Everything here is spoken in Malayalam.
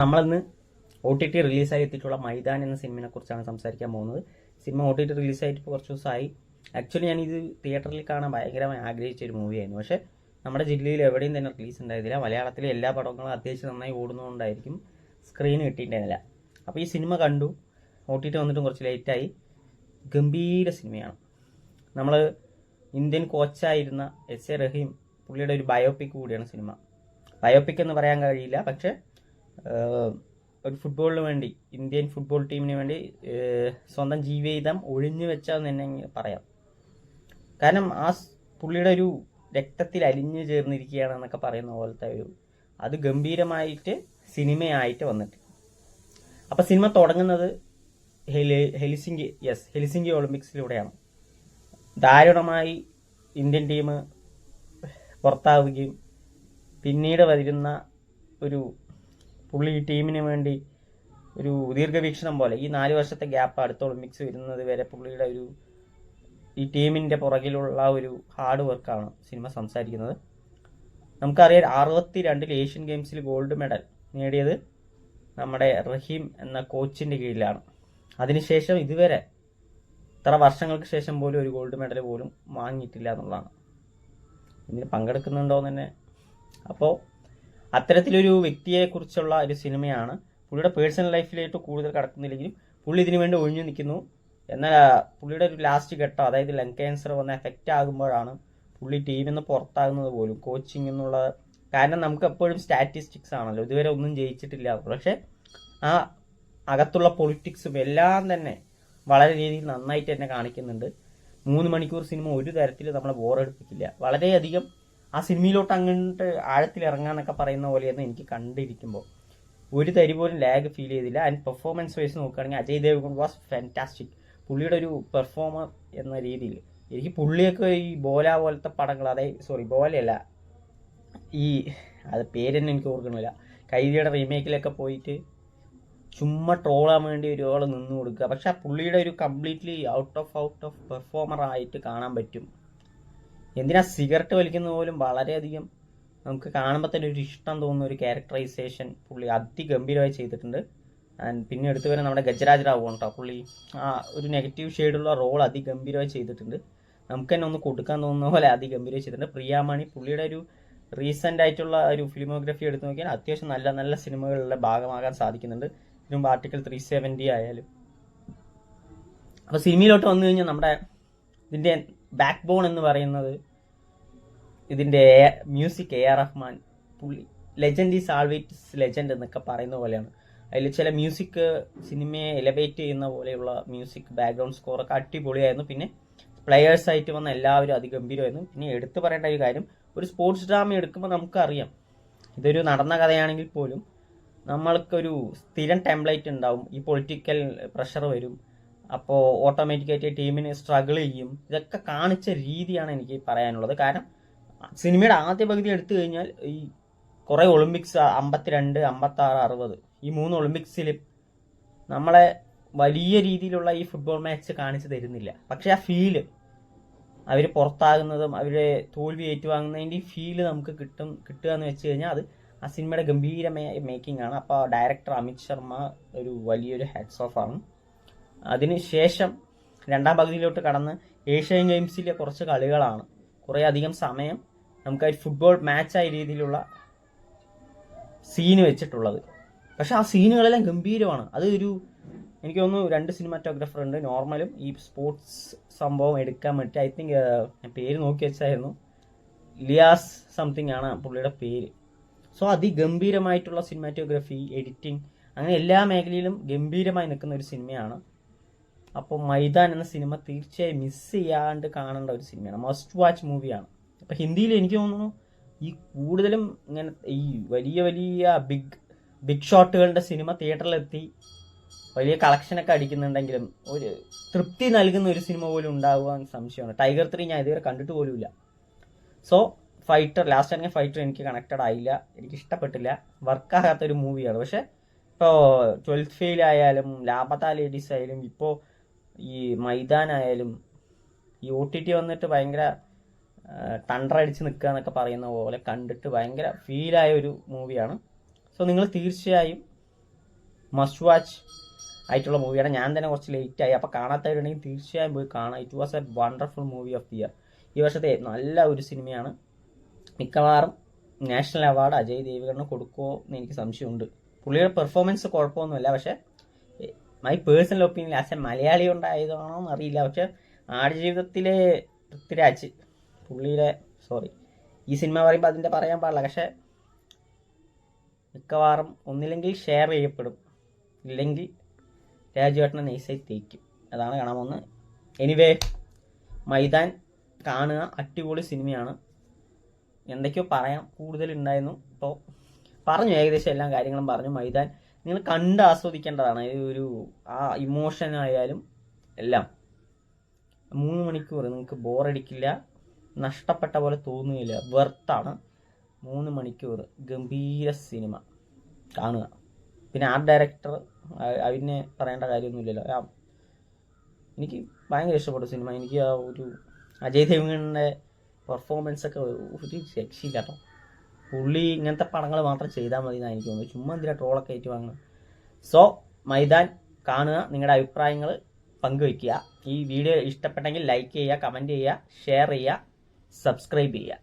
നമ്മളിന്ന് OTT റിലീസായി എത്തിയിട്ടുള്ള മൈതാൻ എന്ന സിനിമയെ കുറിച്ചാണ് സംസാരിക്കാൻ പോകുന്നത്. സിനിമ OTT റിലീസായിട്ട് ഇപ്പോൾ കുറച്ച് ദിവസമായി. ആക്ച്വലി ഞാനിത് തിയേറ്ററിൽ കാണാൻ ഭയങ്കരമായി ആഗ്രഹിച്ച ഒരു മൂവിയായിരുന്നു. പക്ഷേ നമ്മുടെ ജില്ലയിൽ എവിടെയും തന്നെ റിലീസ് ഉണ്ടായിരുന്നില്ല. മലയാളത്തിലെ എല്ലാ പടങ്ങളും അത്യാവശ്യം നന്നായി ഓടുന്നതുകൊണ്ടായിരിക്കും സ്ക്രീൻ കിട്ടിയിട്ടുണ്ടായിരുന്നില്ല. അപ്പോൾ ഈ സിനിമ കണ്ടു. OTT വന്നിട്ടും കുറച്ച് ലേറ്റായി. ഗംഭീര സിനിമയാണ്. നമ്മൾ ഇന്ത്യൻ കോച്ചായിരുന്ന SA റഹീം പുള്ളിയുടെ ഒരു ബയോപിക് കൂടിയാണ് സിനിമ. ബയോപിക് എന്ന് പറയാൻ കഴിയില്ല, പക്ഷേ ഒരു ഫുട്ബോളിന് വേണ്ടി, ഇന്ത്യൻ ഫുട്ബോൾ ടീമിന് വേണ്ടി സ്വന്തം ജീവിതം ഒഴിഞ്ഞു വെച്ചതെന്ന് തന്നെ പറയാം. കാരണം പുള്ളിയുടെ ഒരു രക്തത്തിൽ അലിഞ്ഞു ചേർന്നിരിക്കുകയാണ് എന്നൊക്കെ പറയുന്ന പോലത്തെ അത് ഗംഭീരമായിട്ട് സിനിമയായിട്ട് വന്നിട്ട്. അപ്പം സിനിമ തുടങ്ങുന്നത് ഹെൽസിങ്കി ഒളിമ്പിക്സിലൂടെയാണ്. ദാരുണമായി ഇന്ത്യൻ ടീം പുറത്താവുകയും പിന്നീട് വരുന്ന ഒരു പുള്ളി ഈ ടീമിന് വേണ്ടി ഒരു ദീർഘവീക്ഷണം പോലെ ഈ 4 വർഷത്തെ ഗ്യാപ്പ് അടുത്ത ഒളിമ്പിക്സ് വരുന്നത് വരെ പുള്ളിയുടെ ഈ ടീമിൻ്റെ പുറകിലുള്ള ഒരു ഹാർഡ് വർക്കാണ് സിനിമ സംസാരിക്കുന്നത്. നമുക്കറിയാം 62 ഏഷ്യൻ ഗെയിംസിൽ ഗോൾഡ് മെഡൽ നേടിയത് നമ്മുടെ റഹീം എന്ന കോച്ചിൻ്റെ കീഴിലാണ്. അതിനുശേഷം ഇതുവരെ ഇത്ര വർഷങ്ങൾക്ക് ശേഷം പോലും ഒരു ഗോൾഡ് മെഡൽ പോലും വാങ്ങിയിട്ടില്ല എന്നുള്ളതാണ്. ഇതിന് പങ്കെടുക്കുന്നുണ്ടോയെന്ന് തന്നെ. അപ്പോൾ അത്തരത്തിലൊരു വ്യക്തിയെക്കുറിച്ചുള്ള ഒരു സിനിമയാണ്. പുള്ളിയുടെ പേഴ്സണൽ ലൈഫിലേക്ക് കൂടുതൽ കടക്കുന്നില്ലെങ്കിലും പുള്ളി ഇതിനു വേണ്ടി ഒഴിഞ്ഞു നിൽക്കുന്നു. എന്നാൽ പുള്ളിയുടെ ഒരു ലാസ്റ്റ് ഘട്ടം, അതായത് ലങ് ക്യാൻസർ വന്ന് എഫക്റ്റ് ആകുമ്പോഴാണ് പുള്ളി ടീമിൽ നിന്ന് പുറത്താകുന്നത് പോലും, കോച്ചിങ് എന്നുള്ള. കാരണം നമുക്ക് എപ്പോഴും സ്റ്റാറ്റിസ്റ്റിക്സ് ആണല്ലോ, ഇതുവരെ ഒന്നും ജയിച്ചിട്ടില്ല. പക്ഷേ ആ അകത്തുള്ള പൊളിറ്റിക്സും എല്ലാം തന്നെ വളരെ രീതിയിൽ നന്നായിട്ട് തന്നെ കാണിക്കുന്നുണ്ട്. 3 മണിക്കൂർ സിനിമ ഒരു തരത്തിൽ നമ്മളെ ബോറടിപ്പിക്കില്ല. വളരെയധികം ആ സിനിമയിലോട്ട് അങ്ങോട്ട് ആഴത്തിൽ ഇറങ്ങാന്നൊക്കെ പറയുന്ന പോലെയായിരുന്നു എനിക്ക് കണ്ടിരിക്കുമ്പോൾ. ഒരു തരി പോലും ലാഗ് ഫീൽ ചെയ്തില്ല. ആൻഡ് പെർഫോമൻസ് വൈസ് നോക്കുകയാണെങ്കിൽ അജയ് ദേവ്ഗൺ വാസ് ഫാന്റാസ്റ്റിക്. പുള്ളിയുടെ ഒരു പെർഫോമർ എന്ന രീതിയിൽ എനിക്ക് പുള്ളിയൊക്കെ ഈ ബോല പോലത്തെ പടങ്ങൾ, അതായത് ബോലയല്ല, അത് പേരെന്നെ എനിക്ക് ഓർക്കണില്ല, കൈദിയുടെ റീമേക്കിലൊക്കെ പോയിട്ട് ചുമ്മാ ട്രോളാൻ വേണ്ടി ഒരാൾ നിന്ന് കൊടുക്കുക. പക്ഷെ ആ പുള്ളിയുടെ ഒരു കംപ്ലീറ്റ്ലി ഔട്ട് ഓഫ് പെർഫോമർ ആയിട്ട് കാണാൻ പറ്റും. എന്തിനാ സിഗരറ്റ് വലിക്കുന്ന പോലും വളരെയധികം നമുക്ക് കാണുമ്പോൾ തന്നെ ഒരു ഇഷ്ടം തോന്നുന്ന ഒരു ക്യാരക്ടറൈസേഷൻ പുള്ളി അതിഗംഭീരമായി ചെയ്തിട്ടുണ്ട്. ആൻഡ് പിന്നെ എടുത്തു വരുന്ന നമ്മുടെ ഗജരാജ് റാവു കേട്ടോ, പുള്ളി ആ ഒരു നെഗറ്റീവ് ഷെയ്ഡുള്ള റോൾ അതിഗംഭീരമായി ചെയ്തിട്ടുണ്ട്. നമുക്ക് തന്നെ ഒന്ന് കൊടുക്കാൻ തോന്നുന്ന പോലെ അതിഗംഭീരമായി ചെയ്തിട്ടുണ്ട്. പ്രിയാമണി പുള്ളിയുടെ ഒരു റീസെൻ്റ് ആയിട്ടുള്ള ഒരു ഫിലിമോഗ്രഫി എടുത്തു നോക്കിയാൽ അത്യാവശ്യം നല്ല നല്ല സിനിമകളിലെ ഭാഗമാകാൻ സാധിക്കുന്നുണ്ട്. ഇതിനും ആർട്ടിക്കിൾ 370 ആയാലും. അപ്പോൾ സിനിമയിലോട്ട് വന്നു കഴിഞ്ഞാൽ നമ്മുടെ ഇതിൻ്റെ ബാക്ക് ബോൺ എന്ന് പറയുന്നത് ഇതിൻ്റെ മ്യൂസിക്. AR റഹ്മാൻ പുള്ളി ലെജൻഡ് ഈസ് ആൾവേസ് ലെജൻഡ് എന്നൊക്കെ പറയുന്ന പോലെയാണ്. അതിൽ ചില മ്യൂസിക് സിനിമയെ എലവേറ്റ് ചെയ്യുന്ന പോലെയുള്ള മ്യൂസിക്, ബാക്ക്ഗ്രൗണ്ട് സ്കോറൊക്കെ അടിപൊളിയായിരുന്നു. പിന്നെ പ്ലെയേഴ്സായിട്ട് വന്ന എല്ലാവരും അതിഗംഭീരമായിരുന്നു. പിന്നെ എടുത്തു പറയേണ്ട ഒരു കാര്യം, ഒരു സ്പോർട്സ് ഡ്രാമ എടുക്കുമ്പോൾ നമുക്കറിയാം ഇതൊരു നടന്ന കഥയാണെങ്കിൽ പോലും നമ്മൾക്കൊരു സ്ഥിരം ടെംപ്ലേറ്റ് ഉണ്ടാവും. ഈ പൊളിറ്റിക്കൽ പ്രഷർ വരും, അപ്പോൾ ഓട്ടോമാറ്റിക്കായിട്ട് ടീമിന് സ്ട്രഗിൾ ചെയ്യും. ഇതൊക്കെ കാണിച്ച രീതിയാണ് എനിക്ക് പറയാനുള്ളത്. കാരണം സിനിമയുടെ ആദ്യ പകുതി എടുത്തു കഴിഞ്ഞാൽ ഈ കുറേ ഒളിമ്പിക്സ് 52, 56, 60 ഈ 3 ഒളിമ്പിക്സിൽ നമ്മളെ വലിയ രീതിയിലുള്ള ഈ ഫുട്ബോൾ മാച്ച് കാണിച്ചു തരുന്നില്ല. പക്ഷേ ആ ഫീല്, അവർ പുറത്താകുന്നതും അവരെ തോൽവി ഏറ്റുവാങ്ങുന്നതിൻ്റെ ഈ ഫീല് നമുക്ക് കിട്ടുക എന്ന് വെച്ച് കഴിഞ്ഞാൽ അത് ആ സിനിമയുടെ ഗംഭീരമായ മേക്കിംഗ് ആണ്. അപ്പോൾ ഡയറക്ടർ അമിത് ശർമ്മ ഒരു വലിയൊരു ഹാറ്റ്സ് ഓഫ് ആണ്. അതിനുശേഷം രണ്ടാം പകുതിയിലോട്ട് കടന്ന് ഏഷ്യൻ ഗെയിംസിലെ കുറച്ച് കളികളാണ് കുറേ അധികം സമയം നമുക്ക് ഫുട്ബോൾ മാച്ചായ രീതിയിലുള്ള സീന് വെച്ചിട്ടുള്ളത്. പക്ഷെ ആ സീനുകളെല്ലാം ഗംഭീരമാണ്. അത് എനിക്ക് തോന്നുന്നു 2 സിനിമാറ്റോഗ്രാഫർ ഉണ്ട്, നോർമലും ഈ സ്പോർട്സ് സംഭവം എടുക്കാൻ വേണ്ടി. ഐ തിങ്ക് ഞാൻ പേര് നോക്കി വെച്ചായിരുന്നു, ലിയാസ് സംതിങ് ആണ് പുള്ളിയുടെ പേര്. സോ അതിഗംഭീരമായിട്ടുള്ള സിനിമാറ്റോഗ്രഫി, എഡിറ്റിംഗ്, അങ്ങനെ എല്ലാ മേഖലയിലും ഗംഭീരമായി നിൽക്കുന്ന ഒരു സിനിമയാണ്. അപ്പോൾ മൈതാൻ എന്ന സിനിമ തീർച്ചയായും മിസ് ചെയ്യാണ്ട് കാണേണ്ട ഒരു സിനിമയാണ്. മസ്റ്റ് വാച്ച് മൂവിയാണ്. അപ്പോൾ ഹിന്ദിയിൽ എനിക്ക് തോന്നുന്നു ഈ കൂടുതലും ഇങ്ങനെ ഈ വലിയ വലിയ ബിഗ് ഷോട്ടുകളുടെ സിനിമ തിയേറ്ററിലെത്തി വലിയ കളക്ഷനൊക്കെ അടിക്കുന്നുണ്ടെങ്കിലും ഒരു തൃപ്തി നൽകുന്ന ഒരു സിനിമ പോലും ഉണ്ടാകുവാൻ സംശയമാണ്. ടൈഗർ 3 ഞാൻ ഇതുവരെ കണ്ടിട്ട് പോലുമില്ല. സോ ലാസ്റ്റ് ഇറങ്ങിയ ഫൈറ്റർ എനിക്ക് കണക്റ്റഡ് ആയില്ല, എനിക്ക് ഇഷ്ടപ്പെട്ടില്ല, വർക്കാകാത്തൊരു മൂവിയാണ്. പക്ഷേ ഇപ്പോൾ 12th ഫെയിൽ ആയാലും, ലാപത്ത ലേഡീസ് ആയാലും, ഇപ്പോൾ ഈ മൈതാൻ ആയാലും, ഈ OTT വന്നിട്ട് ഭയങ്കര തണ്ടറടിച്ച് നിൽക്കുക എന്നൊക്കെ പറയുന്ന പോലെ കണ്ടിട്ട് ഭയങ്കര ഫീലായ ഒരു മൂവിയാണ്. സോ നിങ്ങൾ തീർച്ചയായും മസ്റ്റ് വാച്ച് ആയിട്ടുള്ള മൂവിയാണ്. ഞാൻ തന്നെ കുറച്ച് ലേറ്റായി, അപ്പോൾ കാണാത്തവരുണ്ടെങ്കിൽ തീർച്ചയായും പോയി കാണാം. It was A wonderful movie of the year. ഈ വർഷത്തെ നല്ല ഒരു സിനിമയാണ്. മിക്കവാറും നാഷണൽ അവാർഡ് അജയ് ദേവ്ഗണിന് കൊടുക്കുമോ എന്ന് എനിക്ക് സംശയമുണ്ട്. പുള്ളിയുടെ പെർഫോമൻസ് കുഴപ്പമൊന്നുമില്ല, പക്ഷേ my personal opinion as a Malayali ഉണ്ടായതാണോ എന്നറിയില്ല. പക്ഷെ ആടുജീവിതത്തിലെ പൃഥ്വിരാജ് പുള്ളിയുടെ ഈ സിനിമ പറയുമ്പോൾ അതിൻ്റെ പറയാൻ പാടില്ല, പക്ഷെ മിക്കവാറും ഒന്നില്ലെങ്കിൽ ഷെയർ ചെയ്യപ്പെടും, ഇല്ലെങ്കിൽ രാജുവേട്ടനെ നൈസായി തേക്കും. അതാണ് കാണാൻ പോകുന്നത്. എനിവേ, മൈതാൻ കാണുക, അടിപൊളി സിനിമയാണ്. എന്തൊക്കെയോ പറയാൻ കൂടുതലുണ്ടായിരുന്നു, ഇപ്പോൾ പറഞ്ഞു, ഏകദേശം എല്ലാ കാര്യങ്ങളും പറഞ്ഞു. മൈതാൻ നിങ്ങൾ കണ്ട് ആസ്വദിക്കേണ്ടതാണ്. ഒരു ഇമോഷൻ ആയാലും എല്ലാം. 3 മണിക്കൂർ നിങ്ങൾക്ക് ബോറടിക്കില്ല, നഷ്ടപ്പെട്ട പോലെ തോന്നുകയില്ല, വെർത്താണ്. 3 മണിക്കൂർ ഗംഭീര സിനിമ കാണുക. പിന്നെ ആർട്ട് ഡയറക്ടർ അതിനെ പറയേണ്ട കാര്യമൊന്നുമില്ലല്ലോ. എനിക്ക് ഭയങ്കര ഇഷ്ടപ്പെട്ടു സിനിമ. എനിക്ക് ആ ഒരു അജയ് ദേവ്ഗണിൻ്റെ പെർഫോമൻസ് ഒക്കെ ഒരു രക്ഷയില്ല കേട്ടോ. പുള്ളി ഇങ്ങനത്തെ പടങ്ങൾ മാത്രം ചെയ്താൽ മതി എന്നാണ് എനിക്ക് തോന്നുന്നത്. ചുമ്മാ എന്തിനാ ട്രോളൊക്കെ ആയിട്ട് വാങ്ങുക. സോ മൈതാൻ കാണുക, നിങ്ങളുടെ അഭിപ്രായങ്ങൾ പങ്കുവയ്ക്കുക. ഈ വീഡിയോ ഇഷ്ടപ്പെട്ടെങ്കിൽ ലൈക്ക് ചെയ്യുക, കമൻറ്റ് ചെയ്യുക, ഷെയർ ചെയ്യുക, സബ്സ്ക്രൈബ് ചെയ്യുക.